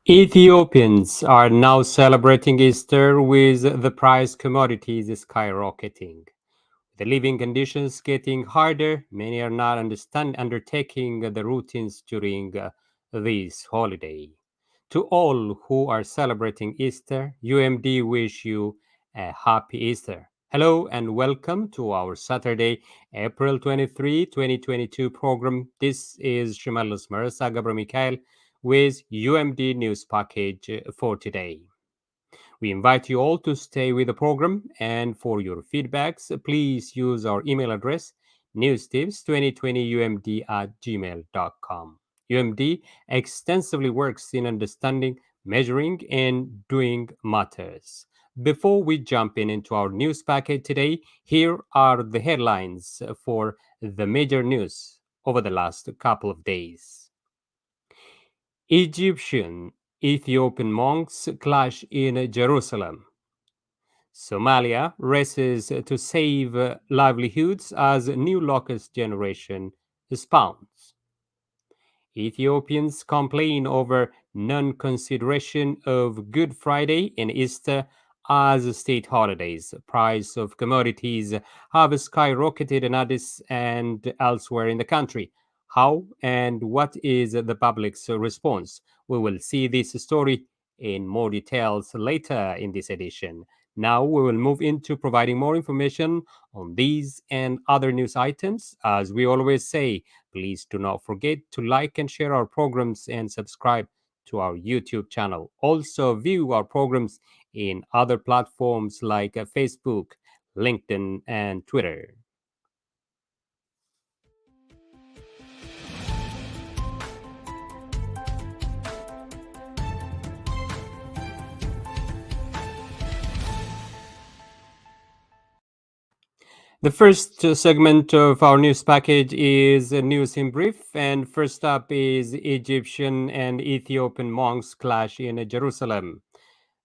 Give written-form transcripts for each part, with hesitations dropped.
Ethiopians are now celebrating Easter with the price commodities skyrocketing. The living conditions getting harder, many are not undertaking the routines during this holiday. To all who are celebrating Easter, UMD wish you a happy Easter. Hello and welcome to our Saturday, April 23, 2022 program. This is Shimelis Gebremichael with UMD news package for today. We invite you all to stay with the program, and for your feedbacks, please use our email address newstips2020umd at gmail.com. UMD extensively works in understanding, measuring, and doing matters. Before we jump into our news package today, here are the headlines for the major news over the last couple of days. Egyptian Ethiopian monks clash in Jerusalem. Somalia races to save livelihoods as new locust generation spawns. Ethiopians complain over non-consideration of Good Friday and Easter as state holidays. Price of commodities have skyrocketed in Addis and elsewhere in the country. How and what is the public's response? We will see this story in more details later in this edition. Now we will move into providing more information on these and other news items. As we always say, please do not forget to like and share our programs and subscribe to our YouTube channel. Also, view our programs in other platforms like Facebook, LinkedIn, and Twitter. The first segment of our news package is News in Brief, and first up is Egyptian and Ethiopian monks clash in Jerusalem.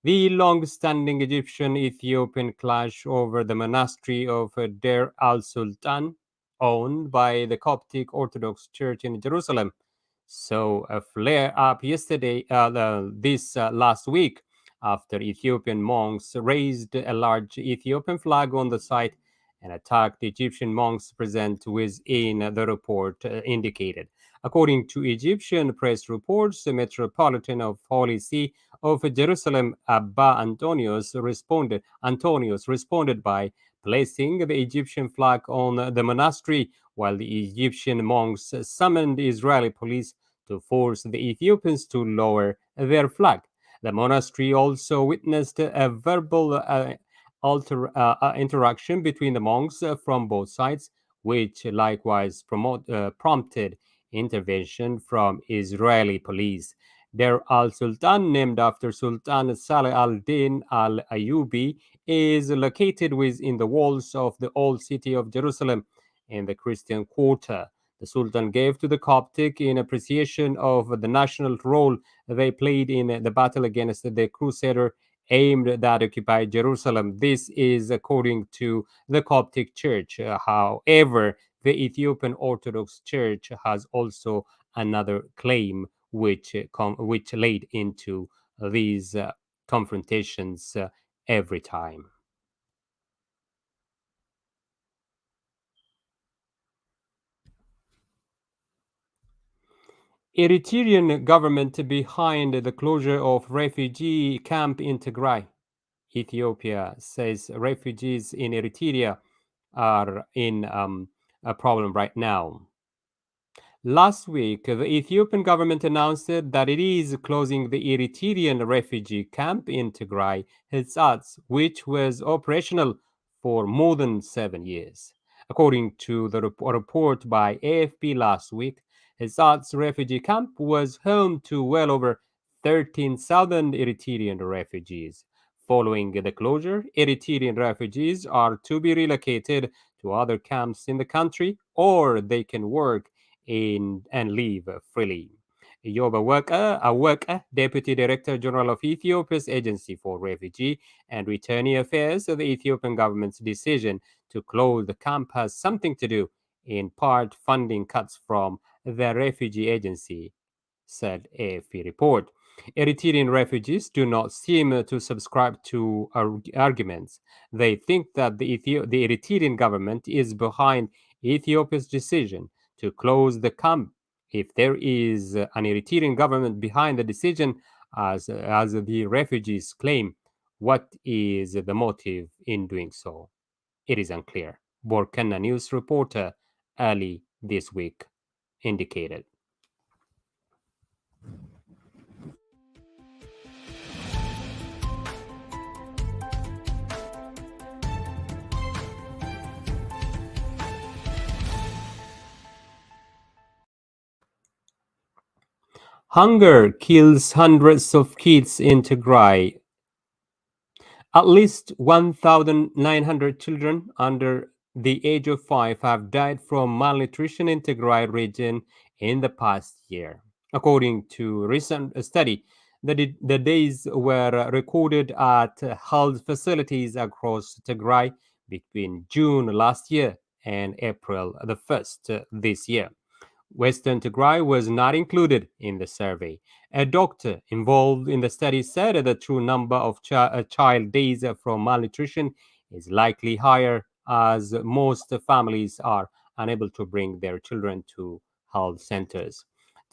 The long-standing Egyptian-Ethiopian clash over the monastery of Deir al-Sultan, owned by the Coptic Orthodox Church in Jerusalem, saw a flare-up this last week, after Ethiopian monks raised a large Ethiopian flag on the site and attacked Egyptian monks present within the report indicated. According to Egyptian press reports, the Metropolitan of Holy See of Jerusalem, Abba Antonius responded by placing the Egyptian flag on the monastery, while the Egyptian monks summoned Israeli police to force the Ethiopians to lower their flag. The monastery also witnessed a verbal interaction between the monks from both sides, which likewise prompted intervention from Israeli police. Deir al-Sultan, named after Sultan Saleh al-Din al-Ayyubi, is located within the walls of the old city of Jerusalem in the Christian quarter. The Sultan gave to the Coptic in appreciation of the national role they played in the battle against the Crusader aimed that occupied Jerusalem. This is according to the Coptic Church. However, the Ethiopian Orthodox Church has also another claim which laid into these confrontations every time. Eritrean government behind the closure of refugee camp in Tigray. Ethiopia says refugees in Eritrea are in a problem right now. Last week, the Ethiopian government announced that it is closing the Eritrean refugee camp in Tigray, Hitsats, which was operational for more than 7 years. According to the report by AFP last week, Hitsats refugee camp was home to well over 13,000 Eritrean refugees. Following the closure, Eritrean refugees are to be relocated to other camps in the country, or they can work in and live freely. Yoba Aweka, Deputy Director General of Ethiopia's Agency for Refugee and Returnee Affairs, the Ethiopian government's decision to close the camp has something to do, in part, funding cuts from the refugee agency, said AFP report. Eritrean refugees do not seem to subscribe to arguments. They think that the Eritrean government is behind Ethiopia's decision to close the camp. If there is an Eritrean government behind the decision, as the refugees claim, what is the motive in doing so? It is unclear. Borkenna news reporter early this week indicated. Hunger kills hundreds of kids in Tigray. At least 1,900 children under the age of 5 have died from malnutrition in Tigray region in the past year. According to a recent study, the days were recorded at health facilities across Tigray between June last year and April the 1st this year. Western Tigray was not included in the survey. A doctor involved in the study said the true number of child days from malnutrition is likely higher, as most families are unable to bring their children to health centers.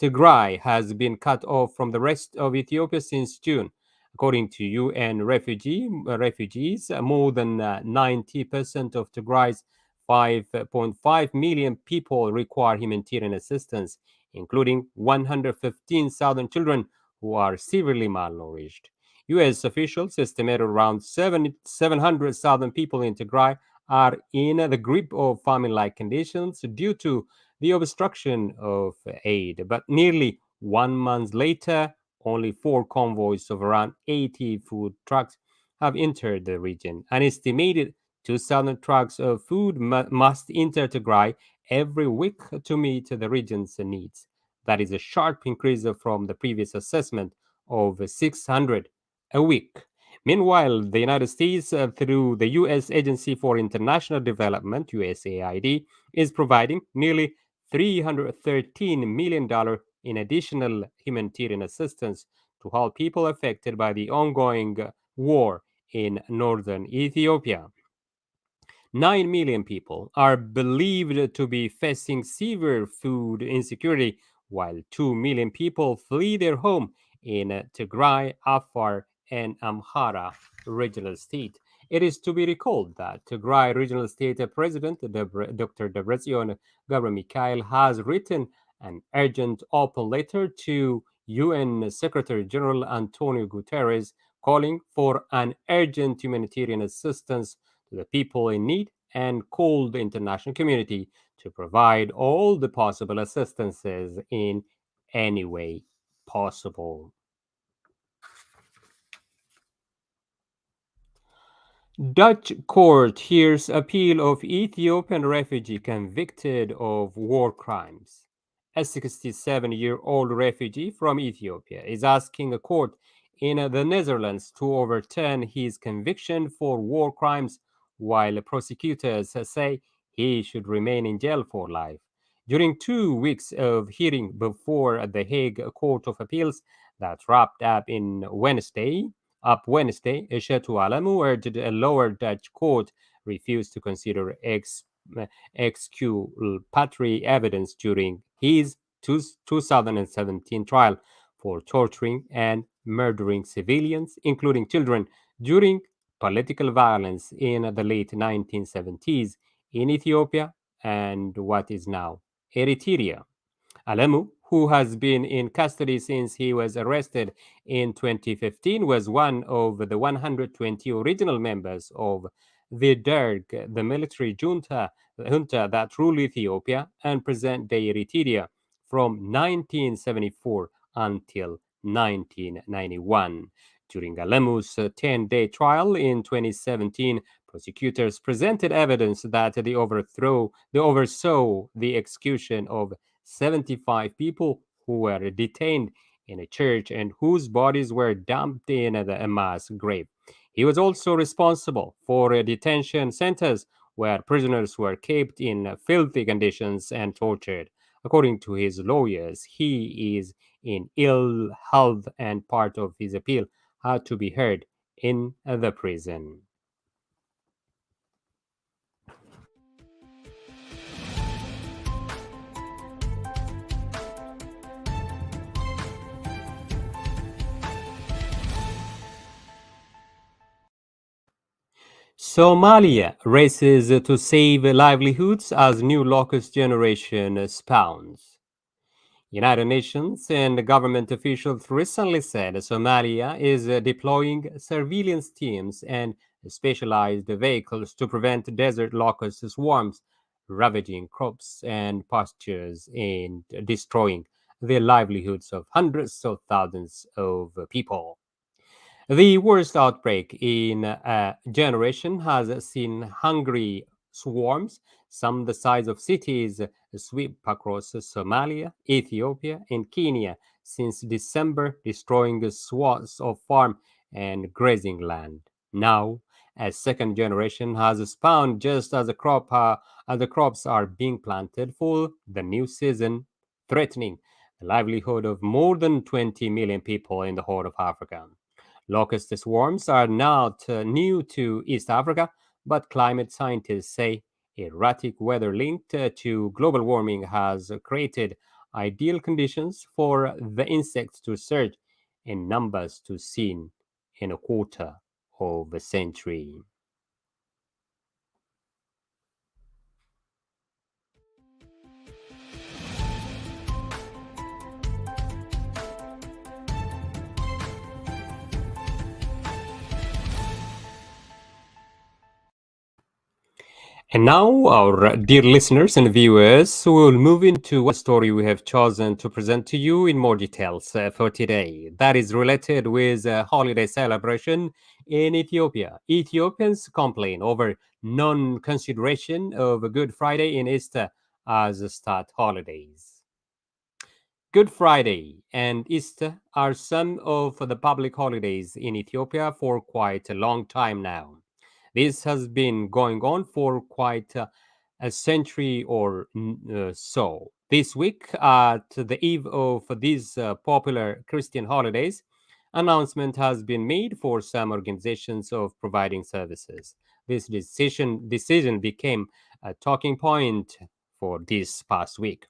Tigray has been cut off from the rest of Ethiopia since June. According to UN refugees, more than 90% of Tigray's 5.5 million people require humanitarian assistance, including 115,000 children who are severely malnourished. U.S. officials estimate around 700,000 people in Tigray are in the grip of famine like conditions due to the obstruction of aid. But nearly 1 month later, only 4 convoys of around 80 food trucks have entered the region. An estimated 2,000 trucks of food must enter Tigray every week to meet the region's needs. That is a sharp increase from the previous assessment of 600 a week. Meanwhile, the United States, through the U.S. Agency for International Development, USAID, is providing nearly $313 million in additional humanitarian assistance to help people affected by the ongoing war in northern Ethiopia. 9 million people are believed to be facing severe food insecurity, while 2 million people flee their home in Tigray, Afar, and Amhara regional state. It is to be recalled that Tigray regional state president Dr. Debretsion Gebremichael has written an urgent open letter to UN Secretary General Antonio Guterres calling for an urgent humanitarian assistance to the people in need and called the international community to provide all the possible assistances in any way possible. Dutch court hears appeal of Ethiopian refugee convicted of war crimes. A 67-year-old refugee from Ethiopia is asking a court in the Netherlands to overturn his conviction for war crimes, while prosecutors say he should remain in jail for life. During 2 weeks of hearing before the Hague Court of Appeals that wrapped up Wednesday, Shetu Alamu urged a lower Dutch court refused to consider exculpatory evidence during his 2017 trial for torturing and murdering civilians, including children, during political violence in the late 1970s in Ethiopia and what is now Eritrea. Alemu, who has been in custody since he was arrested in 2015, was one of the 120 original members of the Derg, the military junta that ruled Ethiopia and present-day Eritrea from 1974 until 1991. During Alemu's 10-day trial in 2017, prosecutors presented evidence that they oversaw the execution of 75 people who were detained in a church and whose bodies were dumped in a mass grave. He was also responsible for detention centers where prisoners were kept in filthy conditions and tortured. According to his lawyers, he is in ill health, and part of his appeal had to be heard in the prison. Somalia races to save livelihoods as new locust generation spawns. United Nations and government officials recently said Somalia is deploying surveillance teams and specialized vehicles to prevent desert locust swarms ravaging crops and pastures and destroying the livelihoods of hundreds of thousands of people. The worst outbreak in a generation has seen hungry swarms, some the size of cities, sweep across Somalia, Ethiopia, and Kenya since December, destroying swaths of farm and grazing land. Now, a second generation has spawned just as the crops are being planted for the new season, threatening the livelihood of more than 20 million people in the Horn of Africa. Locust swarms are not new to East Africa, but climate scientists say erratic weather linked to global warming has created ideal conditions for the insects to surge in numbers to seen in a quarter of a century. And now, our dear listeners and viewers, we will move into one story we have chosen to present to you in more details for today. That is related with holiday celebration in Ethiopia. Ethiopians complain over non-consideration of Good Friday and Easter as state holidays. Good Friday and Easter are some of the public holidays in Ethiopia for quite a long time now. This has been going on for quite a century or so. This week, at the eve of these popular Christian holidays, announcement has been made for some organizations of providing services. This decision became a talking point for this past week.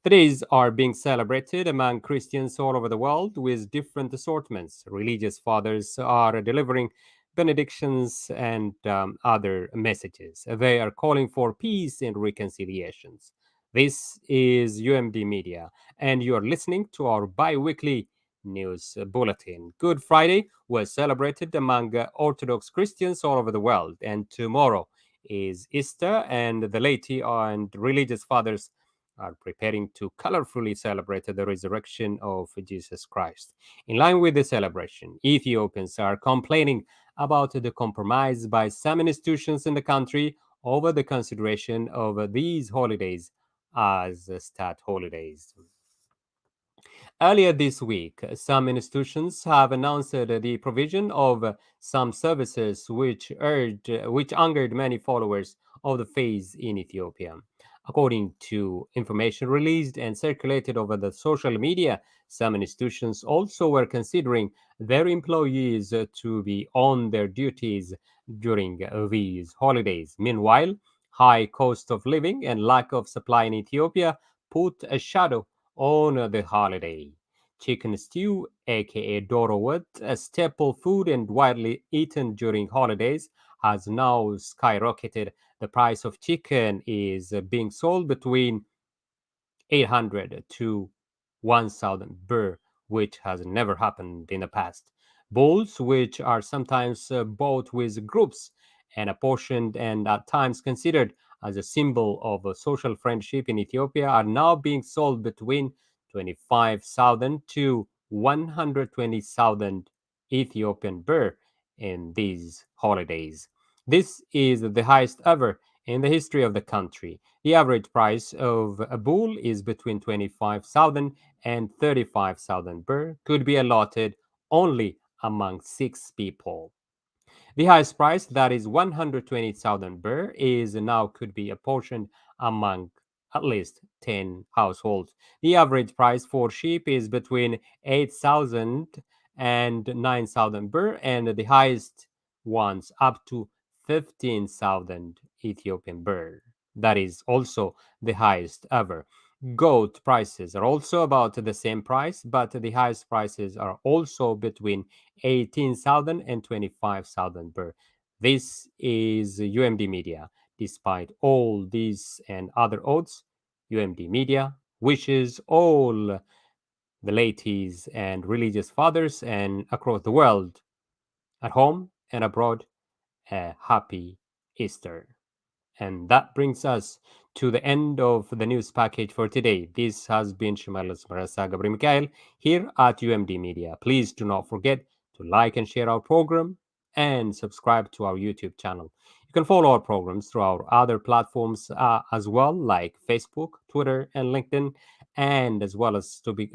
The days are being celebrated among Christians all over the world with different assortments. Religious fathers are delivering benedictions and other messages. They are calling for peace and reconciliations. This is UMD Media, and you are listening to our bi weekly news bulletin. Good Friday was celebrated among Orthodox Christians all over the world, and tomorrow is Easter, and the laity and religious fathers are preparing to colorfully celebrate the resurrection of Jesus Christ. In line with the celebration, Ethiopians are complaining about the compromise by some institutions in the country over the consideration of these holidays as state holidays. Earlier this week, some institutions have announced the provision of some services which angered many followers of the faith in Ethiopia. According to information released and circulated over the social media, some institutions also were considering their employees to be on their duties during these holidays. Meanwhile, high cost of living and lack of supply in Ethiopia put a shadow on the holiday. Chicken stew, aka Dorowat, a staple food and widely eaten during holidays, has now skyrocketed. The price of chicken is being sold between 800 to 1,000 birr, which has never happened in the past. Bowls, which are sometimes bought with groups and apportioned and at times considered as a symbol of a social friendship in Ethiopia, are now being sold between 25,000 to 120,000 Ethiopian birr in these holidays. This is the highest ever in the history of the country. The average price of a bull is between 25,000 and 35,000 birr, could be allotted only among 6 people. The highest price, that is 120,000 birr, is now could be apportioned among at least 10 households. The average price for sheep is between 8,000 and 9,000 birr, and the highest ones up to 15,000 Ethiopian birr. That is also the highest ever. Goat prices are also about the same price, but the highest prices are also between 18,000 and 25,000 birr. This is UMD Media. Despite all these and other odds, UMD Media wishes all the ladies and religious fathers and across the world, at home and abroad, a happy Easter. And that brings us to the end of the news package for today. This has been Shimelis Marasa Gebremichael here at UMD Media. Please do not forget to like and share our program and subscribe to our YouTube channel. You can follow our programs through our other platforms as well, like Facebook, Twitter, and LinkedIn, and as well as to be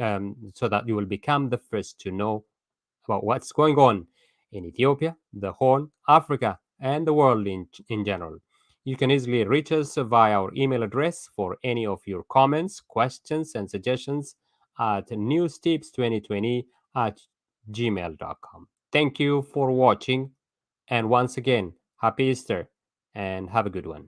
so that you will become the first to know about what's going on in Ethiopia, the Horn, Africa, and the world in general. You can easily reach us via our email address for any of your comments, questions, and suggestions at newstips2020 at gmail.com. Thank you for watching, and once again, happy Easter and have a good one.